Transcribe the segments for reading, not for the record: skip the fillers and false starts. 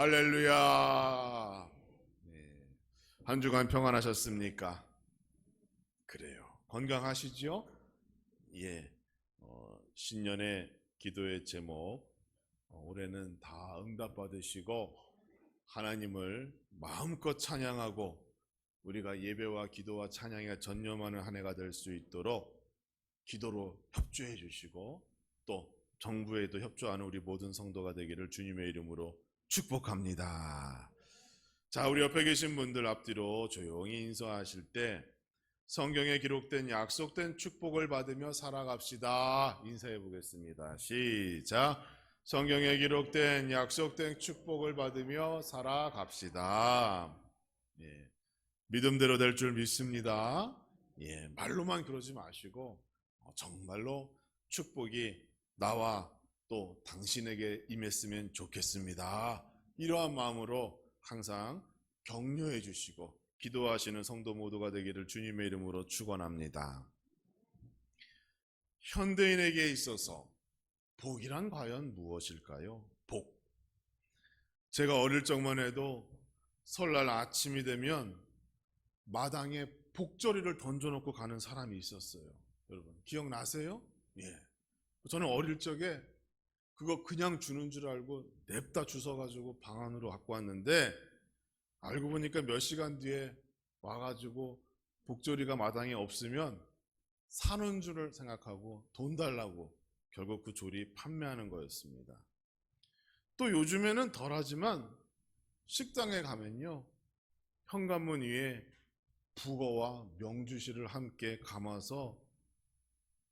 할렐루야. 네. 한 주간 평안하셨습니까? 그래요. 건강하시죠? 예. 신년의 기도의 제목, 올해는 다 응답받으시고 하나님을 마음껏 찬양하고 우리가 예배와 기도와 찬양에 전념하는 한 해가 될 수 있도록 기도로 협조해 주시고 또 정부에도 협조하는 우리 모든 성도가 되기를 주님의 이름으로 축복합니다. 자, 우리 옆에 계신 분들 앞뒤로 조용히 인사하실 때 성경에 기록된 약속된 축복을 받으며 살아갑시다. 인사해 보겠습니다. 시작. 성경에 기록된 약속된 축복을 받으며 살아갑시다. 예, 믿음대로 될 줄 믿습니다. 예, 말로만 그러지 마시고 정말로 축복이 나와 또 당신에게 임했으면 좋겠습니다. 이러한 마음으로 항상 격려해 주시고 기도하시는 성도 모두가 되기를 주님의 이름으로 축원합니다. 현대인에게 있어서 복이란 과연 무엇일까요? 복. 제가 어릴 적만 해도 설날 아침이 되면 마당에 복저리를 던져놓고 가는 사람이 있었어요. 여러분 기억나세요? 예. 저는 어릴 적에 그거 그냥 주는 줄 알고 냅다 주워가지고 방 안으로 갖고 왔는데 알고 보니까 몇 시간 뒤에 와가지고 복조리가 마당에 없으면 사는 줄을 생각하고 돈 달라고 결국 그 조리 판매하는 거였습니다. 또 요즘에는 덜하지만 식당에 가면요 현관문 위에 북어와 명주실을 함께 감아서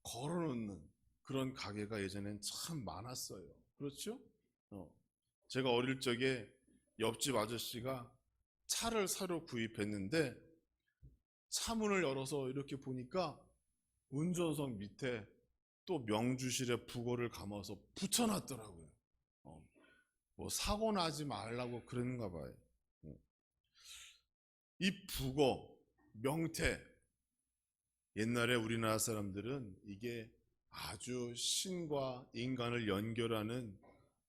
걸어놓는 그런 가게가 예전엔 참 많았어요. 그렇죠? 제가 어릴 적에 옆집 아저씨가 차를 사러 구입했는데 차문을 열어서 이렇게 보니까 운전석 밑에 또 명주실에 북어를 감아서 붙여놨더라고요. 뭐 사고 나지 말라고 그러는가 봐요. 이 북어, 명태, 옛날에 우리나라 사람들은 이게 아주 신과 인간을 연결하는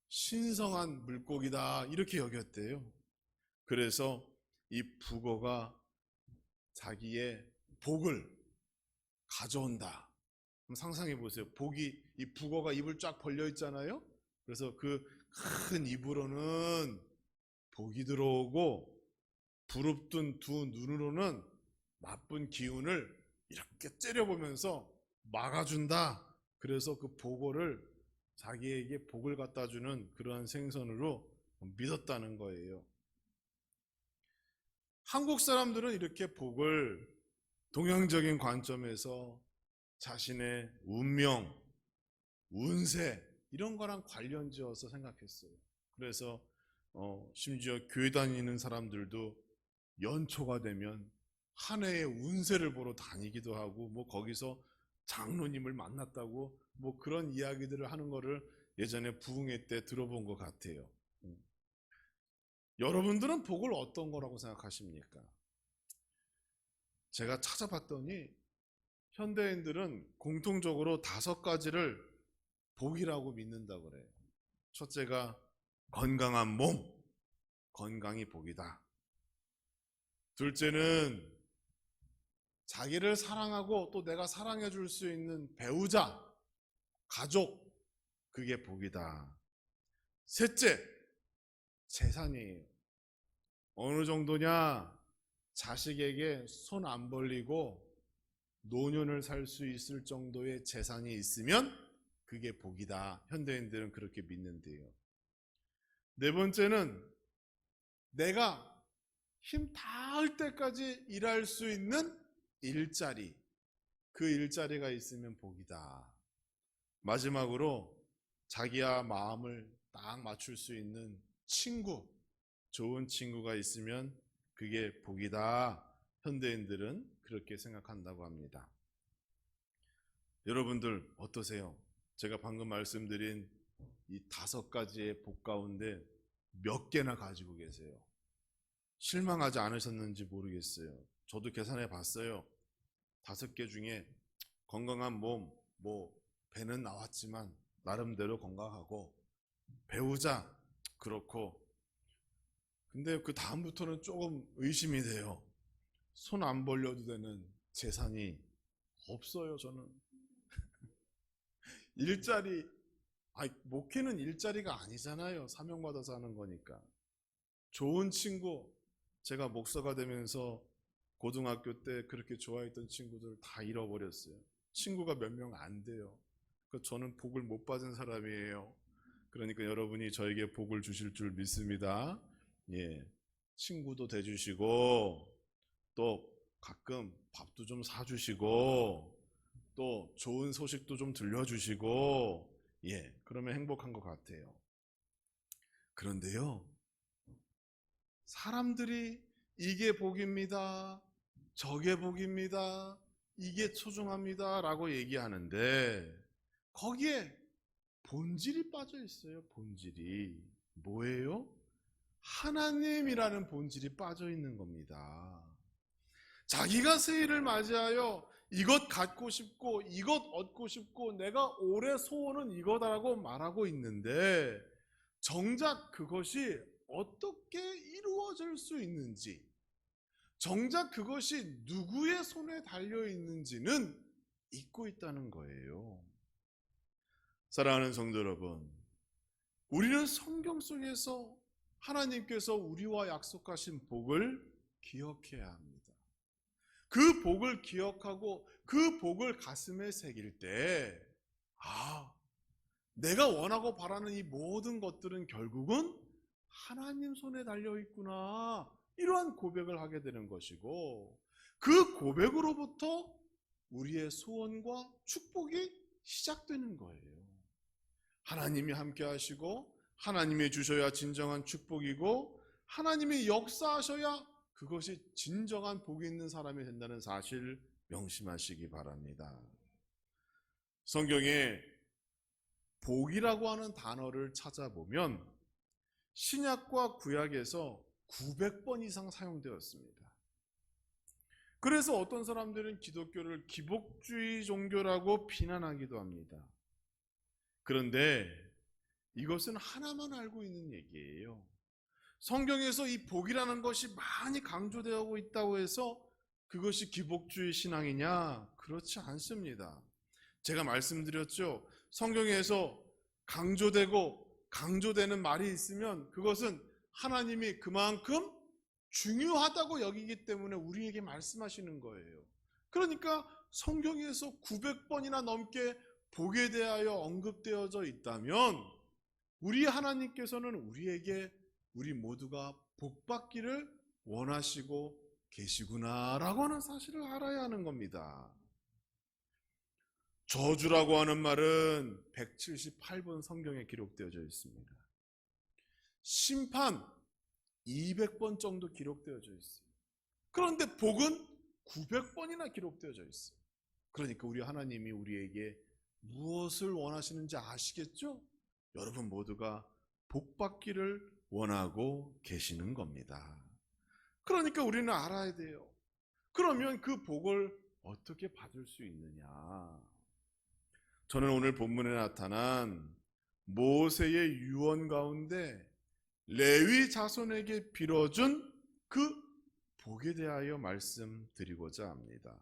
신성한 물고기다 이렇게 여겼대요. 그래서 이 북어가 자기의 복을 가져온다. 그럼 상상해 보세요. 이 북어가 입을 쫙 벌려 있잖아요. 그래서 그 큰 입으로는 복이 들어오고 부릅뜬 두 눈으로는 나쁜 기운을 이렇게 째려보면서 막아준다. 그래서 그 복어를 자기에게 복을 갖다 주는 그러한 생선으로 믿었다는 거예요. 한국 사람들은 이렇게 복을 동양적인 관점에서 자신의 운명, 운세 이런 거랑 관련 지어서 생각했어요. 그래서 심지어 교회 다니는 사람들도 연초가 되면 한 해의 운세를 보러 다니기도 하고 뭐 거기서 장로님을 만났다고 뭐 그런 이야기들을 하는 거를 예전에 부흥회 때 들어본 것 같아요. 여러분들은 복을 어떤 거라고 생각하십니까? 제가 찾아봤더니 현대인들은 공통적으로 5가지를 복이라고 믿는다고 그래요. 첫째가 건강한 몸, 건강이 복이다. 둘째는 자기를 사랑하고 또 내가 사랑해 줄 수 있는 배우자, 가족, 그게 복이다. 셋째, 재산이에요. 어느 정도냐? 자식에게 손 안 벌리고 노년을 살 수 있을 정도의 재산이 있으면 그게 복이다. 현대인들은 그렇게 믿는데요. 네 번째는 내가 힘 닿을 때까지 일할 수 있는 일자리, 그 일자리가 있으면 복이다. 마지막으로 자기와 마음을 딱 맞출 수 있는 친구, 좋은 친구가 있으면 그게 복이다. 현대인들은 그렇게 생각한다고 합니다. 여러분들 어떠세요? 제가 방금 말씀드린 이 5가지의 복 가운데 몇 개나 가지고 계세요? 실망하지 않으셨는지 모르겠어요. 저도 계산해 봤어요. 5개 중에 건강한 몸, 뭐 배는 나왔지만 나름대로 건강하고 배우자 그렇고 근데 그 다음부터는 조금 의심이 돼요. 손 안 벌려도 되는 재산이 없어요, 저는. 일자리, 목회는 일자리가 아니잖아요. 사명받아서 하는 거니까. 좋은 친구, 제가 목사가 되면서 고등학교 때 그렇게 좋아했던 친구들 다 잃어버렸어요. 친구가 몇 명 안 돼요. 저는 복을 못 받은 사람이에요. 그러니까 여러분이 저에게 복을 주실 줄 믿습니다. 예, 친구도 돼주시고 또 가끔 밥도 좀 사주시고 또 좋은 소식도 좀 들려주시고, 예, 그러면 행복한 것 같아요. 그런데요, 사람들이 이게 복입니다, 저게 복입니다, 이게 소중합니다 라고 얘기하는데 거기에 본질이 빠져 있어요. 본질이 뭐예요? 하나님이라는 본질이 빠져 있는 겁니다. 자기가 새해를 맞이하여 이것 갖고 싶고 이것 얻고 싶고 내가 올해 소원은 이거다라고 말하고 있는데 정작 그것이 어떻게 이루어질 수 있는지, 정작 그것이 누구의 손에 달려 있는지는 잊고 있다는 거예요. 사랑하는 성도 여러분, 우리는 성경 속에서 하나님께서 우리와 약속하신 복을 기억해야 합니다. 그 복을 기억하고 그 복을 가슴에 새길 때, 내가 원하고 바라는 이 모든 것들은 결국은 하나님 손에 달려 있구나, 이러한 고백을 하게 되는 것이고, 그 고백으로부터 우리의 소원과 축복이 시작되는 거예요. 하나님이 함께 하시고 하나님이 주셔야 진정한 축복이고 하나님이 역사하셔야 그것이 진정한 복이 있는 사람이 된다는 사실 명심하시기 바랍니다. 성경에 복이라고 하는 단어를 찾아보면 신약과 구약에서 900번 이상 사용되었습니다. 그래서 어떤 사람들은 기독교를 기복주의 종교라고 비난하기도 합니다. 그런데 이것은 하나만 알고 있는 얘기예요. 성경에서 이 복이라는 것이 많이 강조되고 있다고 해서 그것이 기복주의 신앙이냐? 그렇지 않습니다. 제가 말씀드렸죠. 성경에서 강조되는 말이 있으면 그것은 하나님이 그만큼 중요하다고 여기기 때문에 우리에게 말씀하시는 거예요. 그러니까 성경에서 900번이나 넘게 복에 대하여 언급되어져 있다면 우리 하나님께서는 우리에게 우리 모두가 복받기를 원하시고 계시구나라고 하는 사실을 알아야 하는 겁니다. 저주라고 하는 말은 178번 성경에 기록되어져 있습니다. 심판 200번 정도 기록되어져 있어요. 그런데 복은 900번이나 기록되어져 있어요. 그러니까 우리 하나님이 우리에게 무엇을 원하시는지 아시겠죠? 여러분 모두가 복받기를 원하고 계시는 겁니다. 그러니까 우리는 알아야 돼요. 그러면 그 복을 어떻게 받을 수 있느냐? 저는 오늘 본문에 나타난 모세의 유언 가운데 레위 자손에게 빌어준 그 복에 대하여 말씀드리고자 합니다.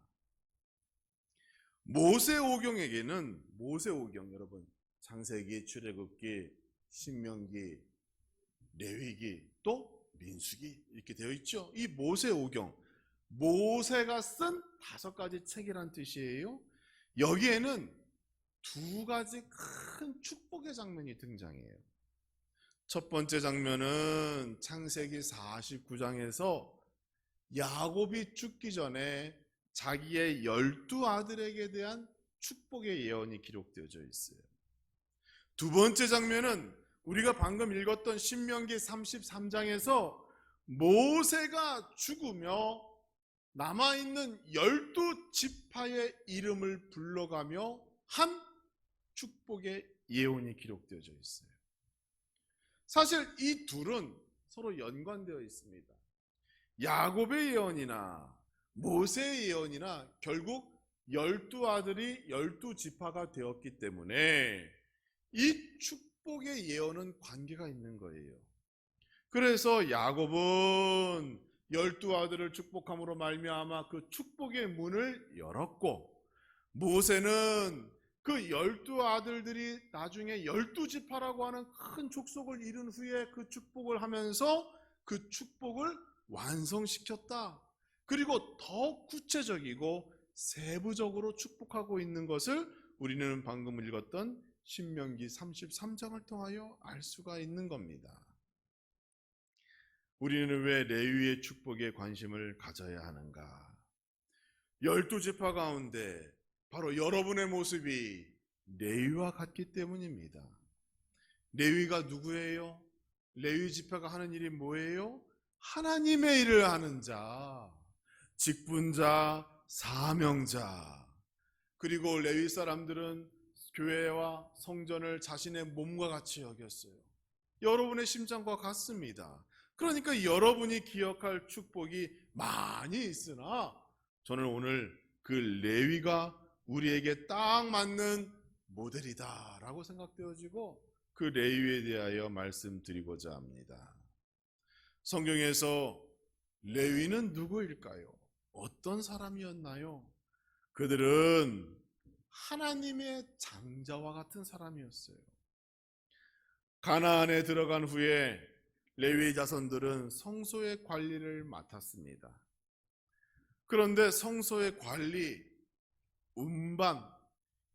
모세오경에게는 모세오경, 여러분 창세기, 출애굽기, 신명기, 레위기, 또 민수기 이렇게 되어 있죠. 이 모세오경, 모세가 쓴 5가지 책이란 뜻이에요. 여기에는 2가지 큰 축복의 장면이 등장해요. 첫 번째 장면은 창세기 49장에서 야곱이 죽기 전에 자기의 12아들에게 대한 축복의 예언이 기록되어져 있어요. 두 번째 장면은 우리가 방금 읽었던 신명기 33장에서 모세가 죽으며 남아있는 12지파의 이름을 불러가며 한 축복의 예언이 기록되어져 있어요. 사실 이 둘은 서로 연관되어 있습니다. 야곱의 예언이나 모세의 예언이나 결국 12아들이 12지파가 되었기 때문에 이 축복의 예언은 관계가 있는 거예요. 그래서 야곱은 12 아들을 축복함으로 말미암아 그 축복의 문을 열었고, 모세는 그 12 아들들이 나중에 12지파라고 하는 큰 족속을 이룬 후에 그 축복을 하면서 그 축복을 완성시켰다. 그리고 더 구체적이고 세부적으로 축복하고 있는 것을 우리는 방금 읽었던 신명기 33장을 통하여 알 수가 있는 겁니다. 우리는 왜 레위의 축복에 관심을 가져야 하는가? 12지파 가운데 바로 여러분의 모습이 레위와 같기 때문입니다. 레위가 누구예요? 레위 지파가 하는 일이 뭐예요? 하나님의 일을 하는 자, 직분자, 사명자. 그리고 레위 사람들은 교회와 성전을 자신의 몸과 같이 여겼어요. 여러분의 심장과 같습니다. 그러니까 여러분이 기억할 축복이 많이 있으나 저는 오늘 그 레위가 우리에게 딱 맞는 모델이다라고 생각되어지고 그 레위에 대하여 말씀드리고자 합니다. 성경에서 레위는 누구일까요? 어떤 사람이었나요? 그들은 하나님의 장자와 같은 사람이었어요. 가나안에 들어간 후에 레위 자손들은 성소의 관리를 맡았습니다. 그런데 성소의 관리, 운반,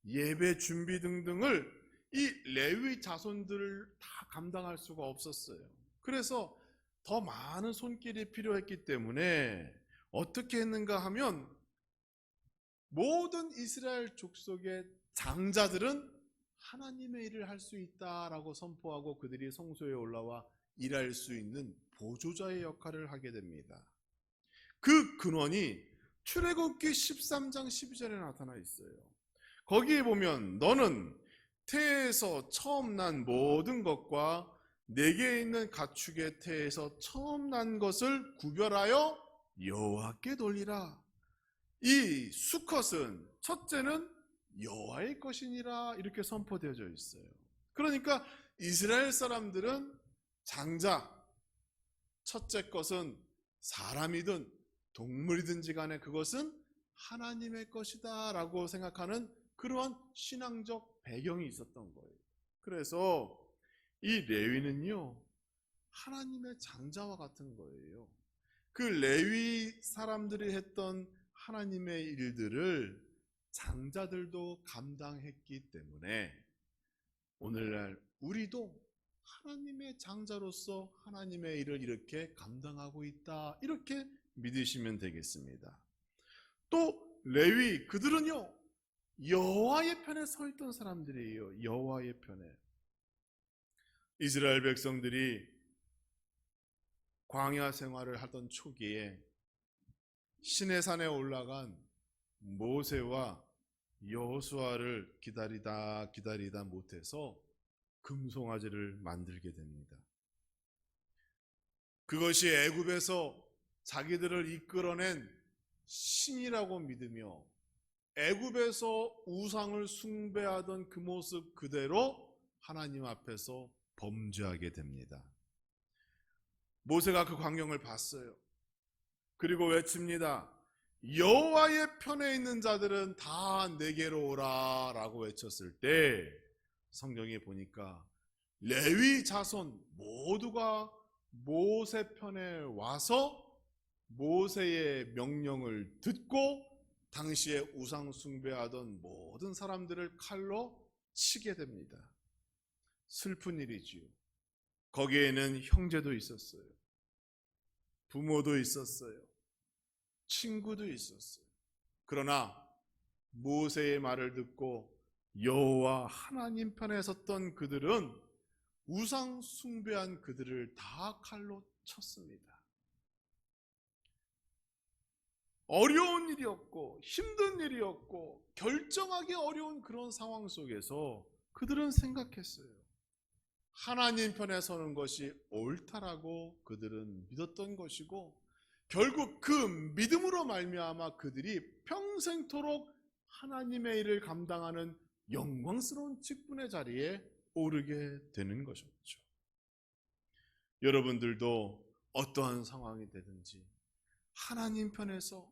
예배 준비 등등을 이 레위 자손들을 다 감당할 수가 없었어요. 그래서 더 많은 손길이 필요했기 때문에 어떻게 했는가 하면 모든 이스라엘 족속의 장자들은 하나님의 일을 할 수 있다라고 선포하고 그들이 성소에 올라와 일할 수 있는 보조자의 역할을 하게 됩니다. 그 근원이 출애굽기 13장 12절에 나타나 있어요. 거기에 보면 너는 태에서 처음 난 모든 것과 내게 있는 가축의 태에서 처음 난 것을 구별하여 여호와께 돌리라. 이 수컷은 첫째는 여호와의 것이니라 이렇게 선포되어져 있어요. 그러니까 이스라엘 사람들은 장자, 첫째 것은 사람이든 동물이든지 간에 그것은 하나님의 것이다 라고 생각하는 그러한 신앙적 배경이 있었던 거예요. 그래서 이 레위는요 하나님의 장자와 같은 거예요. 그 레위 사람들이 했던 하나님의 일들을 장자들도 감당했기 때문에 오늘날 우리도 하나님의 장자로서 하나님의 일을 이렇게 감당하고 있다 이렇게 믿으시면 되겠습니다. 또 레위 그들은요 여호와의 편에 서 있던 사람들이에요. 여호와의 편에. 이스라엘 백성들이 광야 생활을 하던 초기에 시내산에 올라간 모세와 여호수아를 기다리다 못해서 금송아지를 만들게 됩니다. 그것이 애굽에서 자기들을 이끌어낸 신이라고 믿으며 애굽에서 우상을 숭배하던 그 모습 그대로 하나님 앞에서 범죄하게 됩니다. 모세가 그 광경을 봤어요. 그리고 외칩니다. 여호와의 편에 있는 자들은 다 내게로 오라 라고 외쳤을 때 성경에 보니까 레위 자손 모두가 모세 편에 와서 모세의 명령을 듣고 당시에 우상 숭배하던 모든 사람들을 칼로 치게 됩니다. 슬픈 일이지요. 거기에는 형제도 있었어요. 부모도 있었어요. 친구도 있었어요. 그러나 모세의 말을 듣고 여호와 하나님 편에 섰던 그들은 우상 숭배한 그들을 다 칼로 쳤습니다. 어려운 일이었고 힘든 일이었고 결정하기 어려운 그런 상황 속에서 그들은 생각했어요. 하나님 편에 서는 것이 옳다라고 그들은 믿었던 것이고 결국 그 믿음으로 말미암아 그들이 평생토록 하나님의 일을 감당하는 영광스러운 직분의 자리에 오르게 되는 것이었죠. 여러분들도 어떠한 상황이 되든지 하나님 편에서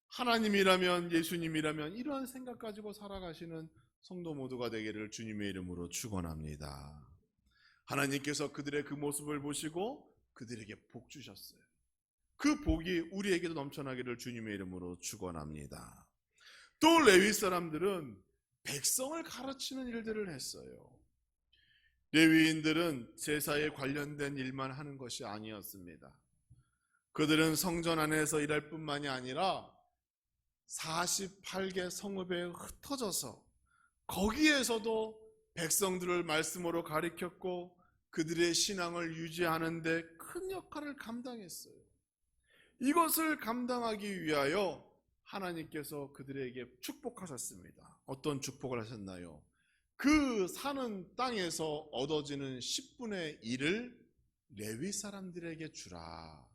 하나님이라면, 예수님이라면 이러한 생각 가지고 살아가시는 성도 모두가 되기를 주님의 이름으로 축원합니다. 하나님께서 그들의 그 모습을 보시고 그들에게 복 주셨어요. 그 복이 우리에게도 넘쳐나기를 주님의 이름으로 축원합니다. 또 레위 사람들은 백성을 가르치는 일들을 했어요. 레위인들은 제사에 관련된 일만 하는 것이 아니었습니다. 그들은 성전 안에서 일할 뿐만이 아니라 48개 성읍에 흩어져서 거기에서도 백성들을 말씀으로 가르쳤고 그들의 신앙을 유지하는 데 큰 역할을 감당했어요. 이것을 감당하기 위하여 하나님께서 그들에게 축복하셨습니다. 어떤 축복을 하셨나요? 그 사는 땅에서 얻어지는 10분의 1을 레위 사람들에게 주라.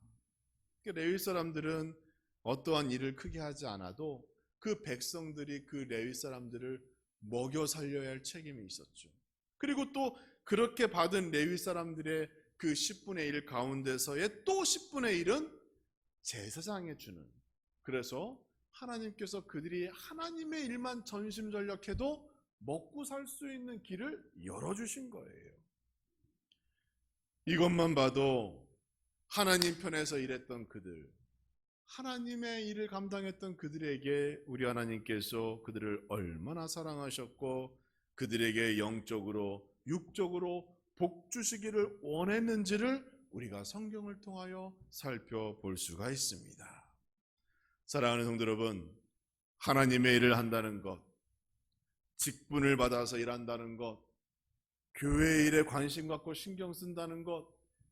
레위 사람들은 어떠한 일을 크게 하지 않아도 그 백성들이 그 레위 사람들을 먹여 살려야 할 책임이 있었죠. 그리고 또 그렇게 받은 레위 사람들의 그 10분의 1 가운데서의 또 10분의 1은 제사장에 주는, 그래서 하나님께서 그들이 하나님의 일만 전심전력해도 먹고 살 수 있는 길을 열어주신 거예요. 이것만 봐도 하나님 편에서 일했던 그들, 하나님의 일을 감당했던 그들에게 우리 하나님께서 그들을 얼마나 사랑하셨고 그들에게 영적으로 육적으로 복 주시기를 원했는지를 우리가 성경을 통하여 살펴볼 수가 있습니다. 사랑하는 성도 여러분, 하나님의 일을 한다는 것, 직분을 받아서 일한다는 것, 교회 일에 관심 갖고 신경 쓴다는 것,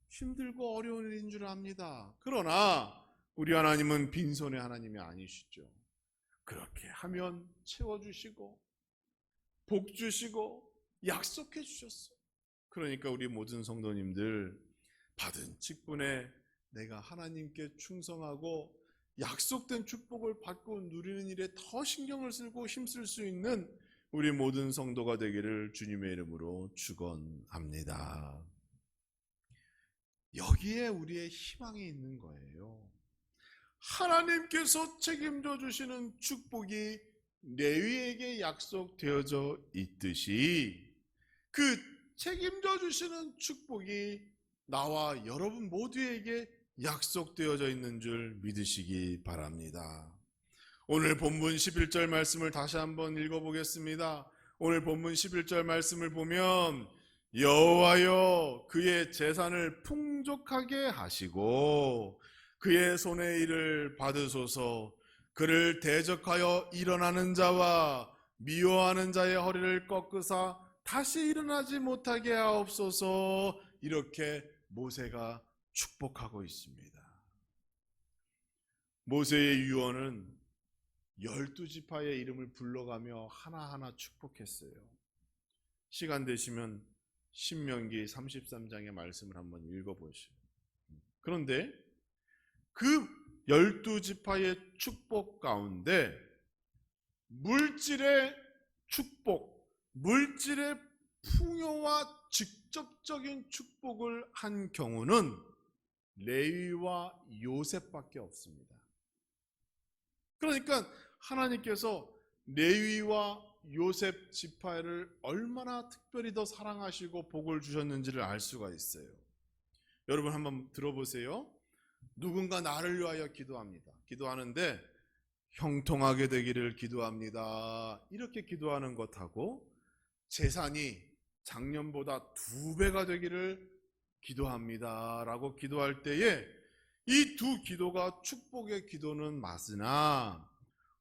힘들고 어려운 일인 줄 압니다. 그러나 우리 하나님은 빈손의 하나님이 아니시죠. 그렇게 하면 채워주시고 복 주시고 약속해 주셨어요. 그러니까 우리 모든 성도님들 받은 직분에 내가 하나님께 충성하고 약속된 축복을 받고 누리는 일에 더 신경을 쓰고 힘쓸 수 있는 우리 모든 성도가 되기를 주님의 이름으로 축원합니다. 여기에 우리의 희망이 있는 거예요. 하나님께서 책임져 주시는 축복이 레위에게 약속되어져 있듯이 그 책임져 주시는 축복이 나와 여러분 모두에게 약속되어져 있는 줄 믿으시기 바랍니다. 오늘 본문 11절 말씀을 다시 한번 읽어보겠습니다. 오늘 본문 11절 말씀을 보면 여호와여 그의 재산을 풍족하게 하시고 그의 손의 일을 받으소서. 그를 대적하여 일어나는 자와 미워하는 자의 허리를 꺾으사 다시 일어나지 못하게 하옵소서. 이렇게 모세가 축복하고 있습니다. 모세의 유언은 12지파의 이름을 불러가며 하나하나 축복했어요. 시간 되시면 신명기 33장의 말씀을 한번 읽어보시죠. 그런데 그 12지파의 축복 가운데 물질의 축복, 물질의 풍요와 직접적인 축복을 한 경우는 레위와 요셉밖에 없습니다. 그러니까 하나님께서 레위와 요셉 지파를 얼마나 특별히 더 사랑하시고 복을 주셨는지를 알 수가 있어요. 여러분 한번 들어보세요. 누군가 나를 위하여 기도합니다. 기도하는데 형통하게 되기를 기도합니다. 이렇게 기도하는 것하고 재산이 작년보다 2배가 되기를 기도합니다. 라고 기도할 때에 이 두 기도가 축복의 기도는 맞으나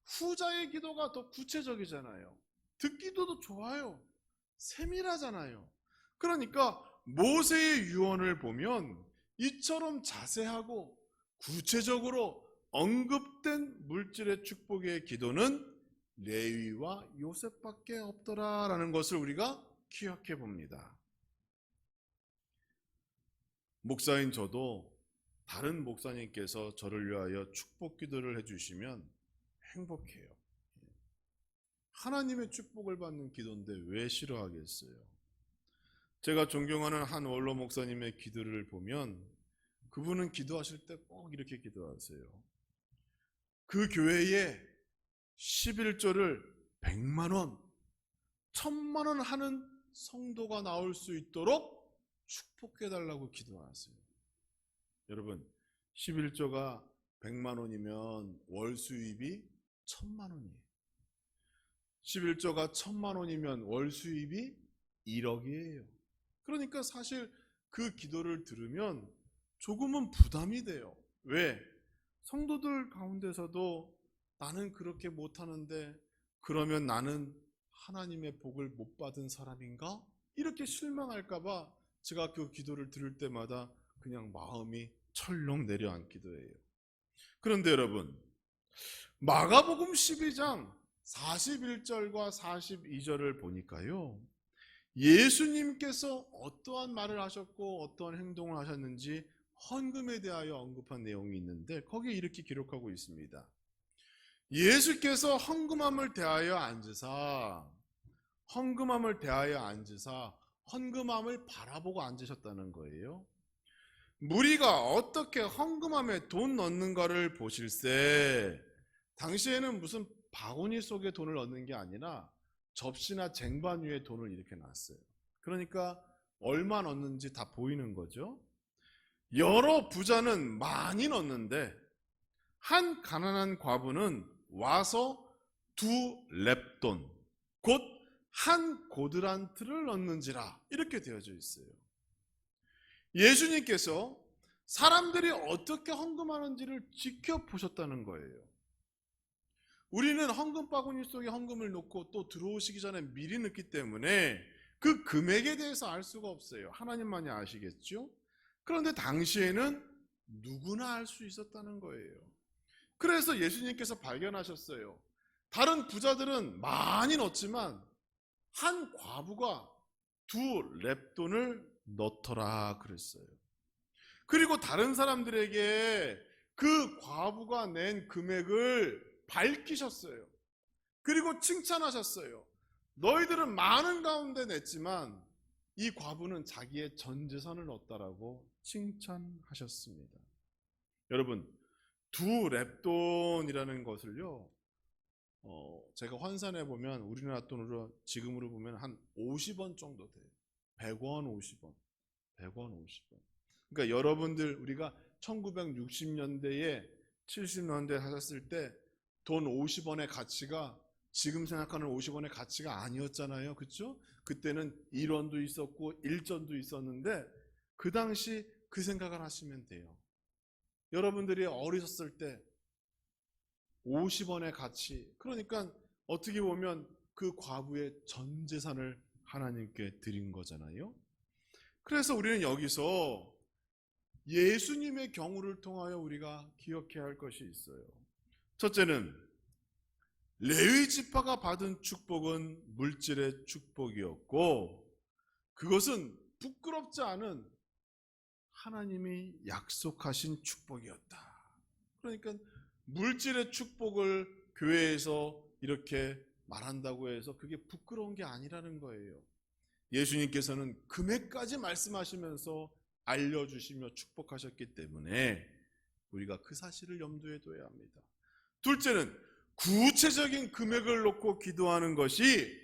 후자의 기도가 더 구체적이잖아요. 듣기도 좋아요. 세밀하잖아요. 그러니까 모세의 유언을 보면 이처럼 자세하고 구체적으로 언급된 물질의 축복의 기도는 레위와 요셉밖에 없더라라는 것을 우리가 기억해 봅니다. 목사인 저도 다른 목사님께서 저를 위하여 축복 기도를 해주시면 행복해요. 하나님의 축복을 받는 기도인데 왜 싫어하겠어요? 제가 존경하는 한 원로 목사님의 기도를 보면 그분은 기도하실 때 꼭 이렇게 기도하세요. 그 교회에 11조를 100만 원, 1000만 원 하는 성도가 나올 수 있도록 축복해달라고 기도하세요. 여러분, 11조가 100만 원이면 월 수입이 1000만 원이에요. 11조가 1000만 원이면 월 수입이 1억이에요. 그러니까 사실 그 기도를 들으면 조금은 부담이 돼요. 왜? 성도들 가운데서도 나는 그렇게 못하는데 그러면 나는 하나님의 복을 못 받은 사람인가? 이렇게 실망할까봐 제가 그 기도를 들을 때마다 그냥 마음이 철렁 내려앉기도 해요. 그런데 여러분, 마가복음 12장 41절과 42절을 보니까요, 예수님께서 어떠한 말을 하셨고 어떠한 행동을 하셨는지 헌금에 대하여 언급한 내용이 있는데 거기에 이렇게 기록하고 있습니다. 예수께서 헌금함을 대하여 앉으사 헌금함을 바라보고 앉으셨다는 거예요. 무리가 어떻게 헌금함에 돈 넣는가를 보실세. 당시에는 무슨 바구니 속에 돈을 넣는 게 아니라 접시나 쟁반 위에 돈을 이렇게 놨어요. 그러니까 얼마 넣는지 다 보이는 거죠. 여러 부자는 많이 넣는데 한 가난한 과부는 와서 2렙돈, 곧 한 고드란트를 넣는지라, 이렇게 되어져 있어요. 예수님께서 사람들이 어떻게 헌금하는지를 지켜보셨다는 거예요. 우리는 헌금 바구니 속에 헌금을 놓고 또 들어오시기 전에 미리 넣기 때문에 그 금액에 대해서 알 수가 없어요. 하나님만이 아시겠죠? 그런데 당시에는 누구나 알 수 있었다는 거예요. 그래서 예수님께서 발견하셨어요. 다른 부자들은 많이 넣었지만 한 과부가 2렙돈을 넣더라 그랬어요. 그리고 다른 사람들에게 그 과부가 낸 금액을 밝히셨어요. 그리고 칭찬하셨어요. 너희들은 많은 가운데 냈지만 이 과부는 자기의 전 재산을 넣었다라고 칭찬하셨습니다. 여러분, 2렙돈이라는 것을요, 제가 환산해 보면 우리나라 돈으로 지금으로 보면 한 50원 정도 돼요. 100원 50원. 100원 50원. 그러니까 여러분들 우리가 1960년대에 70년대 하셨을 때 돈 50원의 가치가 지금 생각하는 50원의 가치가 아니었잖아요. 그렇죠? 그때는 1원도 있었고 1전도 있었는데 그 당시 그 생각을 하시면 돼요. 여러분들이 어리셨을 때 50원의 가치, 그러니까 어떻게 보면 그 과부의 전 재산을 하나님께 드린 거잖아요. 그래서 우리는 여기서 예수님의 경우를 통하여 우리가 기억해야 할 것이 있어요. 첫째는 레위 지파가 받은 축복은 물질의 축복이었고 그것은 부끄럽지 않은 하나님이 약속하신 축복이었다. 그러니까 물질의 축복을 교회에서 이렇게 말한다고 해서 그게 부끄러운 게 아니라는 거예요. 예수님께서는 금액까지 말씀하시면서 알려주시며 축복하셨기 때문에 우리가 그 사실을 염두에 둬야 합니다. 둘째는 구체적인 금액을 놓고 기도하는 것이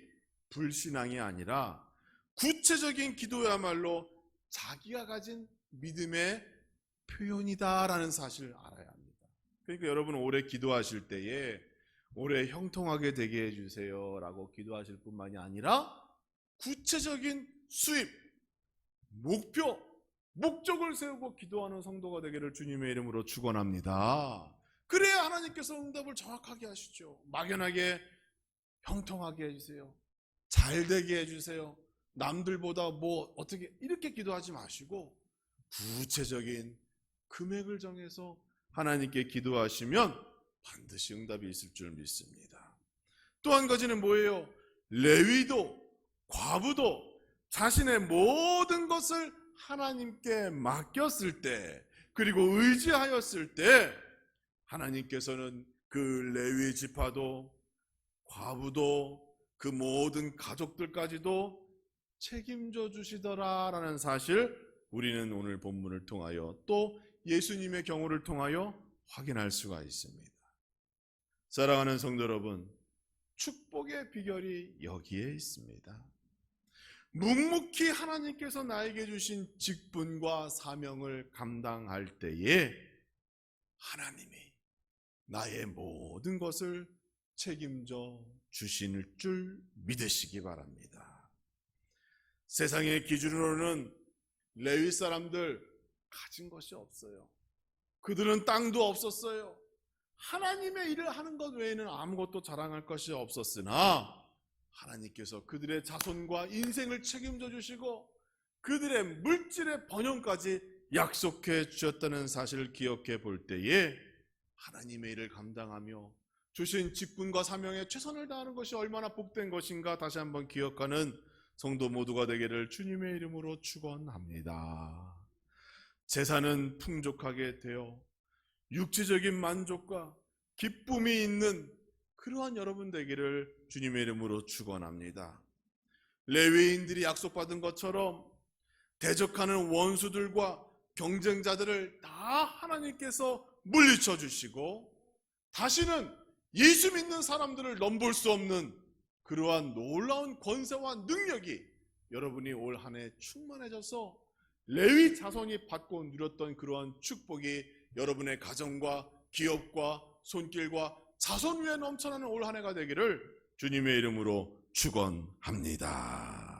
불신앙이 아니라 구체적인 기도야말로 자기가 가진 믿음의 표현이다라는 사실을 알아야 합니다. 그러니까 여러분 올해 기도하실 때에 올해 형통하게 되게 해주세요 라고 기도하실 뿐만이 아니라 구체적인 수입, 목표, 목적을 세우고 기도하는 성도가 되기를 주님의 이름으로 축원합니다. 그래야 하나님께서 응답을 정확하게 하시죠. 막연하게 형통하게 해주세요, 잘 되게 해주세요, 남들보다 뭐 어떻게 이렇게 기도하지 마시고 구체적인 금액을 정해서 하나님께 기도하시면 반드시 응답이 있을 줄 믿습니다. 또 한 가지는 뭐예요? 레위도 과부도 자신의 모든 것을 하나님께 맡겼을 때, 그리고 의지하였을 때 하나님께서는 그 레위 지파도 과부도 그 모든 가족들까지도 책임져 주시더라라는 사실 우리는 오늘 본문을 통하여 또 예수님의 경우를 통하여 확인할 수가 있습니다. 사랑하는 성도 여러분, 축복의 비결이 여기에 있습니다. 묵묵히 하나님께서 나에게 주신 직분과 사명을 감당할 때에 하나님이 나의 모든 것을 책임져 주실 줄 믿으시기 바랍니다. 세상의 기준으로는 레위 사람들 가진 것이 없어요. 그들은 땅도 없었어요. 하나님의 일을 하는 것 외에는 아무것도 자랑할 것이 없었으나 하나님께서 그들의 자손과 인생을 책임져 주시고 그들의 물질의 번영까지 약속해 주셨다는 사실을 기억해 볼 때에 하나님의 일을 감당하며 주신 직분과 사명에 최선을 다하는 것이 얼마나 복된 것인가 다시 한번 기억하는 성도 모두가 되기를 주님의 이름으로 축원합니다. 재산은 풍족하게 되어 육체적인 만족과 기쁨이 있는 그러한 여러분 되기를 주님의 이름으로 축원합니다. 레위인들이 약속받은 것처럼 대적하는 원수들과 경쟁자들을 다 하나님께서 물리쳐 주시고 다시는 예수 믿는 사람들을 넘볼 수 없는 그러한 놀라운 권세와 능력이 여러분이 올 한 해 충만해져서 레위 자손이 받고 누렸던 그러한 축복이 여러분의 가정과 기업과 손길과 자손 위에 넘쳐나는 올 한 해가 되기를 주님의 이름으로 축원합니다.